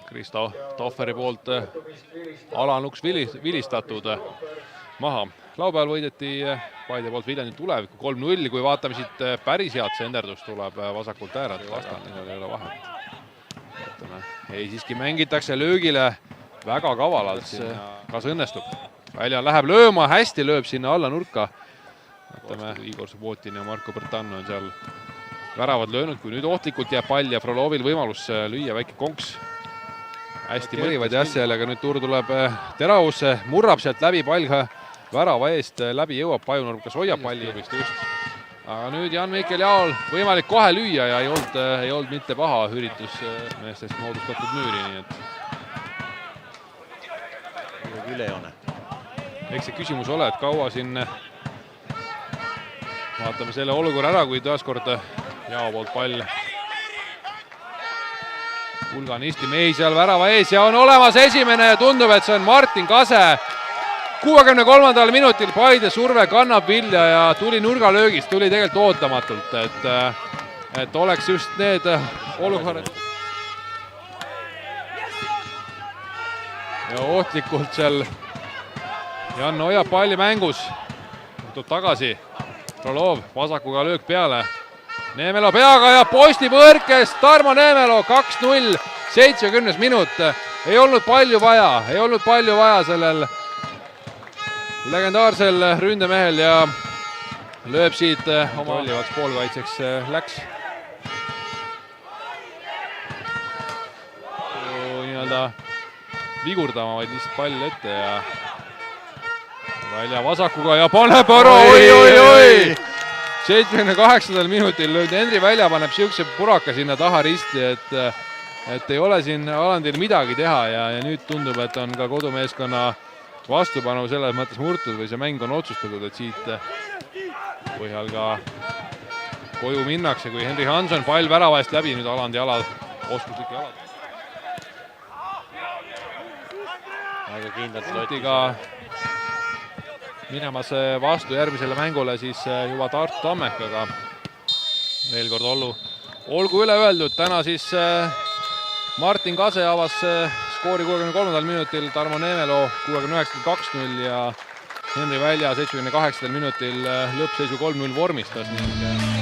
Kristo Tohveri poolt alanuks vilistatud maha. Laupäeval võideti Paide poolt Viljandi Tuleviku 3-0, kui vaatame siit päris head senderdust tuleb vasakult äärelt, vastasel ei ole vahet. Ei, siiski mängitakse löögile väga kavalalt, kas õnnestub. Välja läheb lööma, hästi lööb sinna alla nurka. Igor Subbotin ja Marko Bertan on seal väravad löönud, kui nüüd ohtlikult jääb pall ja Frolovil võimalus lüüa väike konks. Hästi mõrivad ja sellega nüüd Tuur tuleb teravusse, murrab sealt läbi pall ka värava eest läbi, jõuab Pajunurm, kas hoiab palli vist just. Aga nüüd Jan-Mikkel Jaol võimalik kohe lüüa ja ei olnud mitte paha üritus meestest moodustatud müüri, nii et ülejoone. Eks see küsimus ole, et kaua siin vaatame selle olukorra ära, kui taaskord Jao poolt pall. Hulganisti mehi seal värava ees ja on olemas esimene ja tundub, et see on Martin Kase. 63. minutil Paide surve kannab vilja ja tuli nurgalöögist, tuli tegelikult ootamatult, et oleks just need olukorrad. Ja ohtlikult seal Jan hoiab palli mängus, tuleb tagasi. Frolov vasakuga löök peale. Neemelo peaga ja posti põrkes Tarmo Neemelo 2-0, 70 minut. Ei olnud palju vaja sellel legendaarsel ründemehel ja lööb siit oma olivaks poolkaitseks läks. Nii-öelda vigurdama, vaid lihtsalt pall ette ja välja vasakuga ja paneb ära, oi! 78. minutil lööd Henri Välja, paneb siukse puraka sinna taha risti, et ei ole siin Alandil midagi teha ja nüüd tundub, et on ka kodumeeskonna vastupanu selles mõttes murtud või see mäng on otsustatud, et siit põhjal ka koju minnakse, kui Henri Hanson pall värava eest läbi, nüüd Alandi alal, oskuslik jalad. Väga kindlalt Lotiga minemas vastu järgmisele mängule siis juba Tartu Tammekaga. Veel kord olgu üle öeldud, täna siis Martin Kase avas skoori 63. minutil, Tarmo Neemelo 69. 2-0 ja Henri Välja 78. minutil lõppseisu 3-0 vormistas.